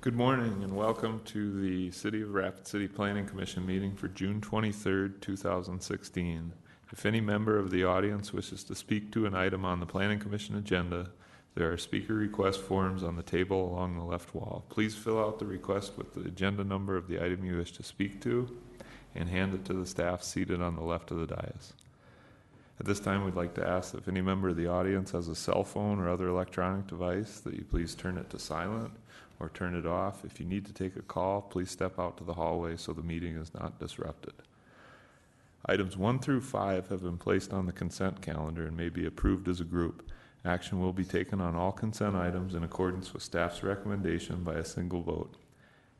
Good morning and welcome to the City of Rapid City Planning Commission meeting for June 23rd, 2016. If any member of the audience wishes to speak to an item on the Planning Commission agenda, there are speaker request forms on the table along the left wall. Please fill out the request with the agenda number of the item you wish to speak to and hand it to the staff seated on the left of the dais. At this time, we'd like to ask if any member of the audience has a cell phone or other electronic device that you please turn it to silent or turn it off. If you need to take a call, please step out to the hallway so the meeting is not disrupted. Items 1 through 5 have been placed on the consent calendar and may be approved as a group. Action will be taken on all consent items in accordance with staff's recommendation by a single vote.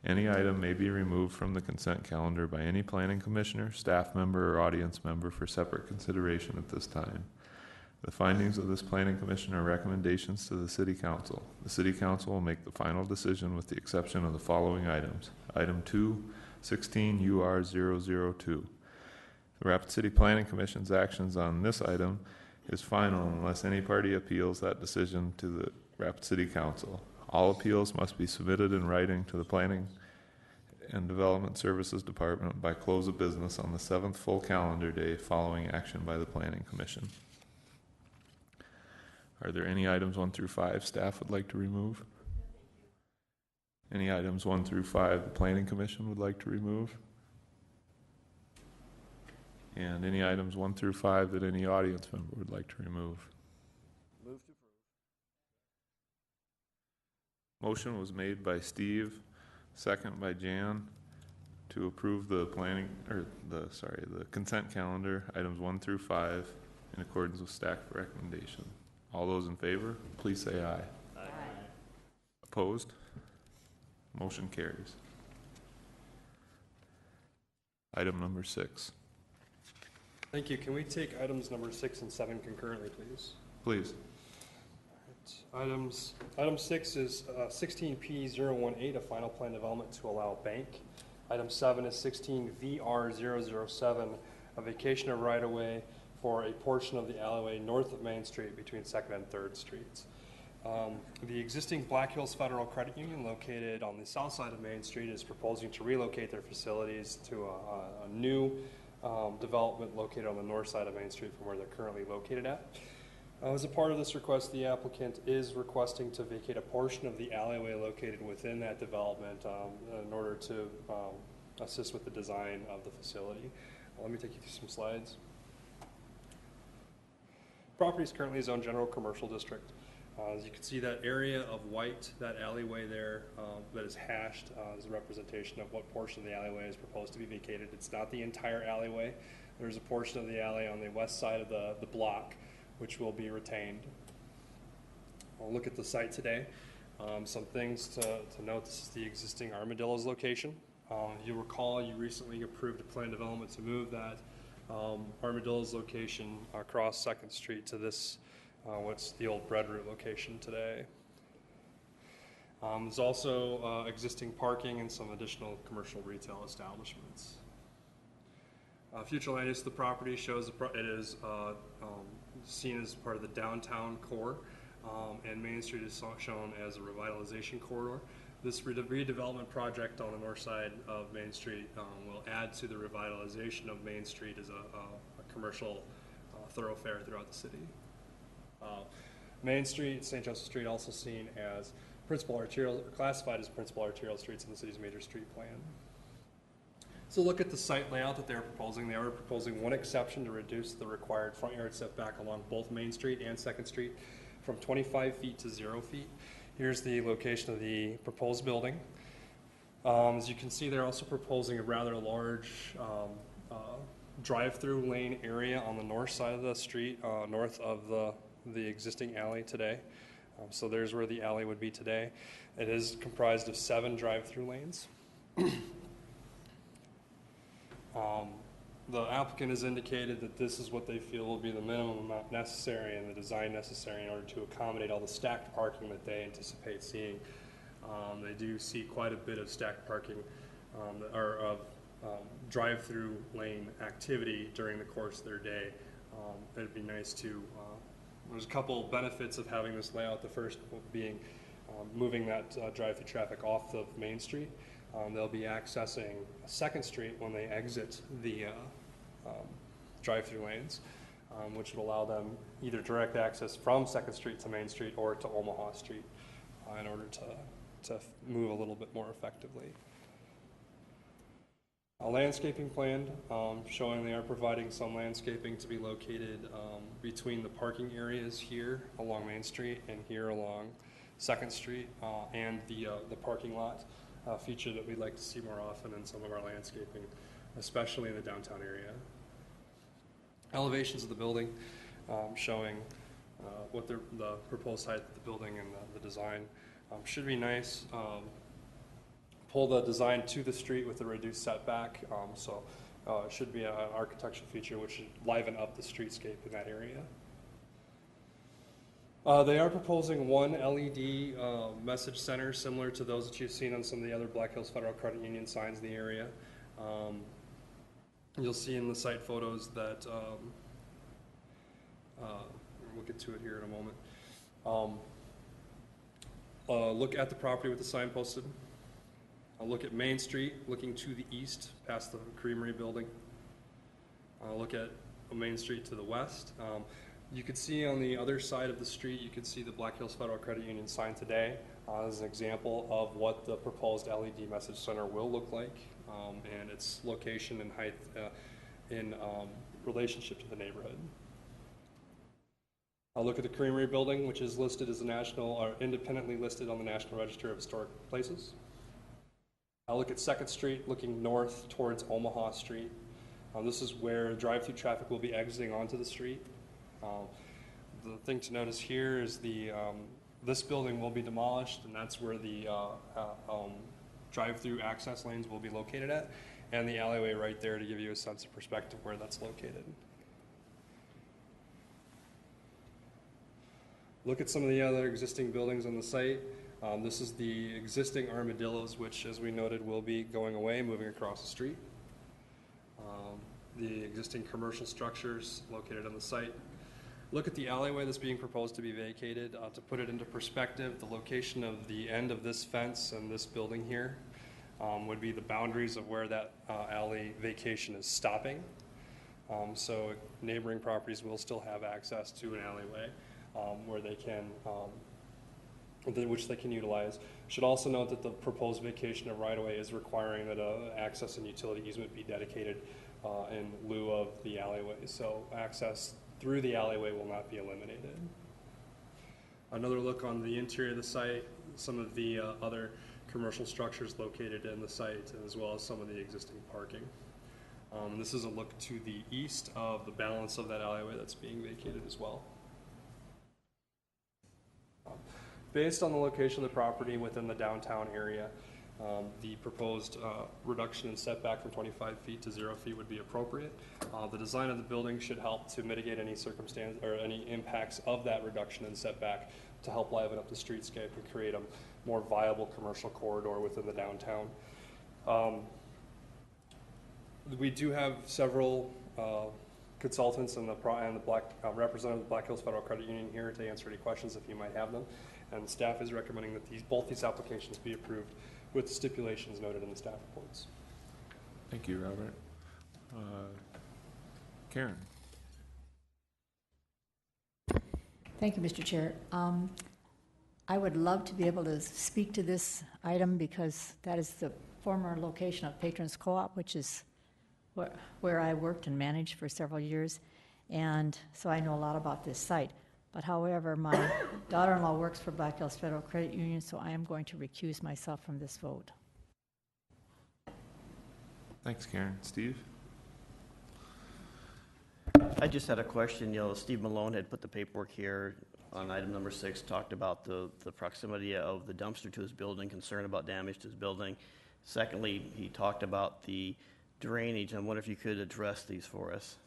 Any item may be removed from the consent calendar by any planning commissioner, staff member, or audience member for separate consideration at this time. The findings of this planning commission are recommendations to the City Council. The City Council will make the final decision with the exception of the following items. Item 2, 16 UR 002. The Rapid City Planning Commission's actions on this item is final unless any party appeals that decision to the Rapid City Council. All appeals must be submitted in writing to the Planning and Development Services Department by close of business on the 7th full calendar day following action by the Planning Commission. Are there any items 1 through 5 staff would like to remove? Any items 1 through 5 the Planning Commission would like to remove? And any items 1 through 5 that any audience member would like to remove? Move to approve. Motion was made by Steve, second by Jan, to approve the the consent calendar, items 1 through 5, in accordance with staff recommendation. All those in favor, please say aye. Aye. Opposed? Motion carries. Item number 6. Thank you. Can we take items number 6 and 7 concurrently, please? Please. Item 6 is 16P018, a final plan development to allow bank. Item 7 is 16VR007, a vacation of right-of-way for a portion of the alleyway north of Main Street between 2nd and 3rd Streets. The existing Black Hills Federal Credit Union, located on the south side of Main Street, is proposing to relocate their facilities to a new development located on the north side of Main Street from where they're currently located at. As a part of this request, the applicant is requesting to vacate a portion of the alleyway located within that development in order to assist with the design of the facility. Let me take you through some slides. Property is currently zoned general commercial district. As you can see, that area of white, that alleyway there that is hashed is a representation of what portion of the alleyway is proposed to be vacated. It's not the entire alleyway. There's a portion of the alley on the west side of the block which will be retained. I'll look at the site today. Some things to note: this is the existing Armadillo's location. You'll recall you recently approved a plan development to move that Armadillo's location across 2nd Street to this, what's the old Bread Route location today. There's also existing parking and some additional commercial retail establishments. Future land use of the property shows it is seen as part of the downtown core, and Main Street is shown as a revitalization corridor. This redevelopment project on the north side of Main Street will add to the revitalization of Main Street as a commercial thoroughfare throughout the city. Main Street, St. Joseph Street, also seen as classified as principal arterial streets in the city's major street plan. So look at the site layout that they're proposing. They are proposing one exception to reduce the required front yard setback along both Main Street and 2nd Street from 25 feet to 0 feet. Here's the location of the proposed building. As you can see, they're also proposing a rather large drive-through lane area on the north side of the street, north of the existing alley today. So there's where the alley would be today. It is comprised of 7 drive-through lanes. The applicant has indicated that this is what they feel will be the minimum amount necessary and the design necessary in order to accommodate all the stacked parking that they anticipate seeing. They do see quite a bit of stacked parking or of drive-through lane activity during the course of their day. It'd be nice to, there's a couple benefits of having this layout. The first being moving that drive-through traffic off of Main Street. They'll be accessing Second Street when they exit the drive-through lanes, which would allow them either direct access from Second Street to Main Street or to Omaha Street in order to move a little bit more effectively. A landscaping plan showing they are providing some landscaping to be located between the parking areas here along Main Street and here along Second Street and the parking lot, a feature that we'd like to see more often in some of our landscaping, especially in the downtown area. Elevations of the building showing what the proposed height of the building and the design should be nice. Pull the design to the street with a reduced setback, so it should be an architectural feature which should liven up the streetscape in that area. They are proposing one LED message center similar to those that you've seen on some of the other Black Hills Federal Credit Union signs in the area. You'll see in the site photos that, we'll get to it here in a moment. Look at the property with the sign posted. I'll look at Main Street, looking to the east, past the Creamery building. I'll look at Main Street to the west. You could see on the other side of the street, you could see the Black Hills Federal Credit Union sign today as an example of what the proposed LED message center will look like and its location and height in relationship to the neighborhood. I'll look at the Creamery building, which is listed as a national, or independently listed on the National Register of Historic Places. I'll look at Second Street, looking north towards Omaha Street. This is where drive-through traffic will be exiting onto the street. The thing to notice here is this building will be demolished, and that's where the drive-through access lanes will be located at, and the alleyway right there to give you a sense of perspective where that's located. Look at some of the other existing buildings on the site. This is the existing Armadillos, which, as we noted, will be going away, moving across the street. The existing commercial structures located on the site. Look at the alleyway that's being proposed to be vacated. To put it into perspective, the location of the end of this fence and this building here would be the boundaries of where that alley vacation is stopping. So neighboring properties will still have access to an alleyway where they can which they can utilize. Should also note that the proposed vacation of right-of-way is requiring that access and utility easement be dedicated in lieu of the alleyway. So access through the alleyway will not be eliminated. Another look on the interior of the site, some of the other commercial structures located in the site, as well as some of the existing parking. This is a look to the east of the balance of that alleyway that's being vacated as well. Based on the location of the property within the downtown area, the proposed reduction in setback from 25 feet to 0 feet would be appropriate. The design of the building should help to mitigate any circumstance or any impacts of that reduction in setback to help liven up the streetscape and create a more viable commercial corridor within the downtown. We do have several consultants and the representative of the Black Hills Federal Credit Union here to answer any questions if you might have them. And staff is recommending that both these applications be approved with the stipulations noted in the staff reports. Thank you, Robert. Karen. Thank you, Mr. Chair. I would love to be able to speak to this item because that is the former location of Patrons Co-op, which is where I worked and managed for several years. And so I know a lot about this site. But however, my daughter-in-law works for Black Hills Federal Credit Union, so I am going to recuse myself from this vote. Thanks, Karen. Steve? I just had a question. Steve Malone had put the paperwork here on item number 6, talked about the proximity of the dumpster to his building, concern about damage to his building. Secondly, he talked about the drainage. I wonder if you could address these for us.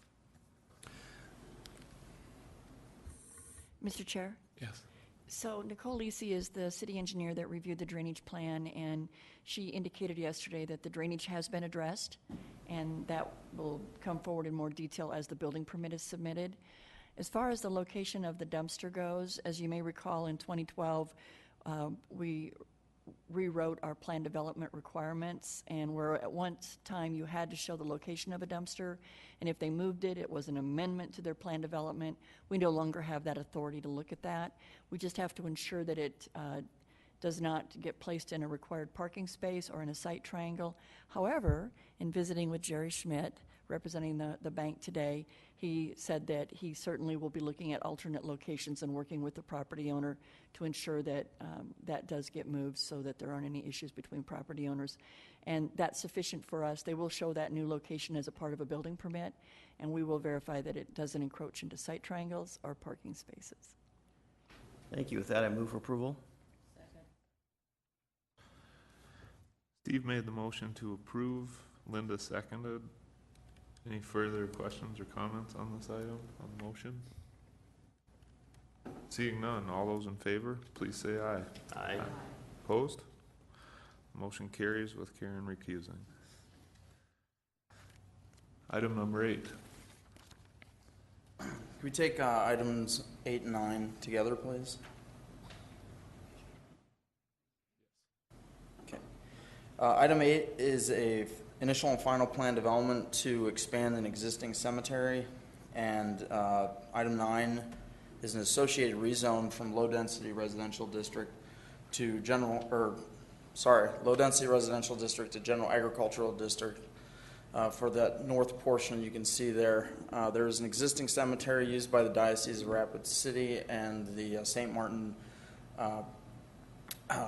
Mr. Chair? Yes. So Nicole Lisi is the city engineer that reviewed the drainage plan, and she indicated yesterday that the drainage has been addressed, and that will come forward in more detail as the building permit is submitted. As far as the location of the dumpster goes, as you may recall, in 2012, We rewrote our plan development requirements, and where at one time you had to show the location of a dumpster, and if they moved it, it was an amendment to their plan development. We no longer have that authority to look at that. We just have to ensure that it does not get placed in a required parking space or in a site triangle. However, in visiting with Jerry Schmidt, representing the bank today, he said that he certainly will be looking at alternate locations and working with the property owner to ensure that that does get moved so that there aren't any issues between property owners. And that's sufficient for us. They will show that new location as a part of a building permit, and we will verify that it doesn't encroach into site triangles or parking spaces. Thank you. With that, I move for approval. Steve made the motion to approve. Linda seconded. Any further questions or comments on this item, on the motion? Seeing none, all those in favor, please say aye. Aye. Opposed? Motion carries with Karen recusing. Item number 8. Can we take items 8 and 9 together, please? Okay. Item 8 is a initial and final plan development to expand an existing cemetery, and item 9 is an associated rezone from low-density residential district to low-density residential district to general agricultural district. For that north portion, you can see there is an existing cemetery used by the Diocese of Rapid City and the St. Martin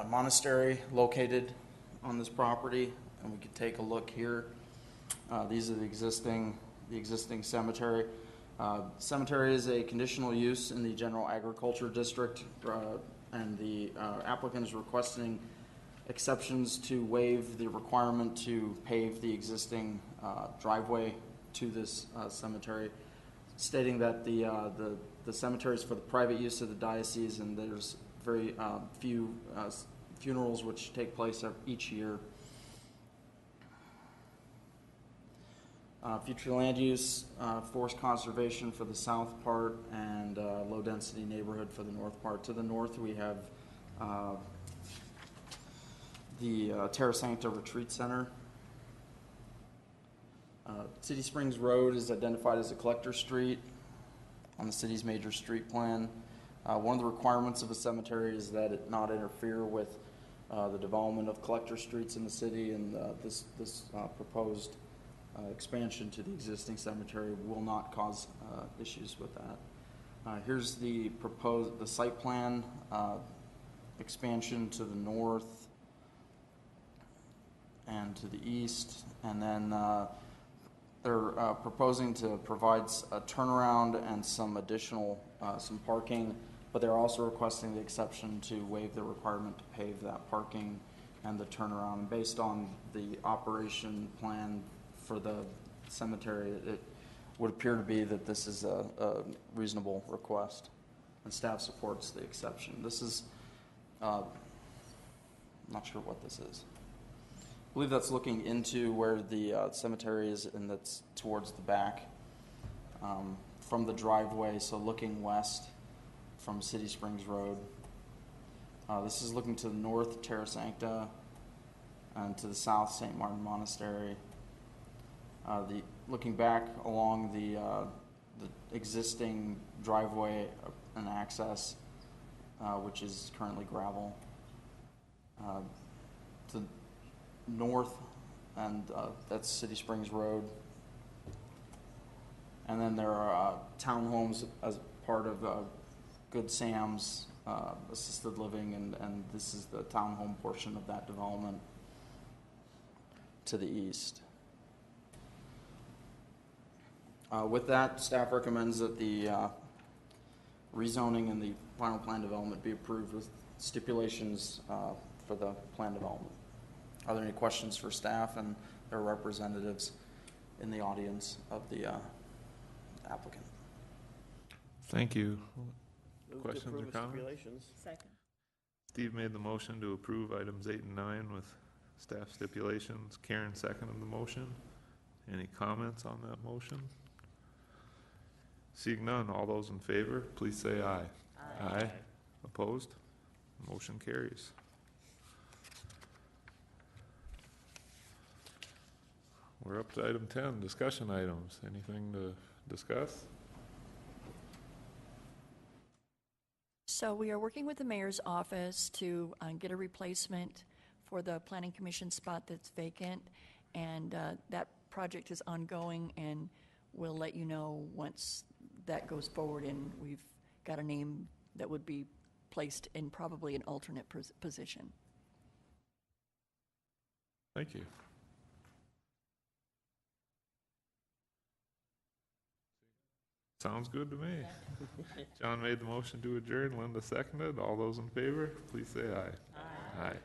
Monastery located on this property, and we can take a look here. These are the existing cemetery. Cemetery is a conditional use in the general agriculture district, and the applicant is requesting exceptions to waive the requirement to pave the existing driveway to this cemetery, stating that the cemetery is for the private use of the diocese, and there's very few funerals which take place each year. Future land use, forest conservation for the south part, and low-density neighborhood for the north part. To the north, we have the Terra Sancta Retreat Center. City Springs Road is identified as a collector street on the city's major street plan. One of the requirements of a cemetery is that it not interfere with the development of collector streets in the city, and this proposed expansion to the existing cemetery will not cause issues with that. Here's the site plan expansion to the north and to the east, and then they're proposing to provide a turnaround and some additional some parking, but they're also requesting the exception to waive the requirement to pave that parking and the turnaround. And based on the operation plan for the cemetery, it would appear to be that this is a reasonable request, and staff supports the exception. This is, I'm not sure what this is. I believe that's looking into where the cemetery is, and that's towards the back from the driveway, so looking west from City Springs Road. This is looking to the north, Terra Sancta, and to the south, St. Martin Monastery. Looking back along the existing driveway and access, which is currently gravel. To north, and that's City Springs Road. And then there are townhomes as part of Good Sam's assisted living, and this is the townhome portion of that development to the east. With that, staff recommends that the rezoning and the final plan development be approved with stipulations for the plan development. Are there any questions for staff and their representatives in the audience of the applicant? Thank you. Move Questions to approve or with comments? stipulations. Second. Steve made the motion to approve items 8 and 9 with staff stipulations. Karen seconded the motion. Any comments on that motion? Seeing none, all those in favor, please say aye. Aye. Opposed? Motion carries. We're up to item 10, discussion items. Anything to discuss? So we are working with the mayor's office to get a replacement for the planning commission spot that's vacant, and that project is ongoing, and we'll let you know once that goes forward, and we've got a name that would be placed in probably an alternate position. Thank you. Sounds good to me. John made the motion to adjourn, Linda seconded. All those in favor, please say aye. Aye. Aye.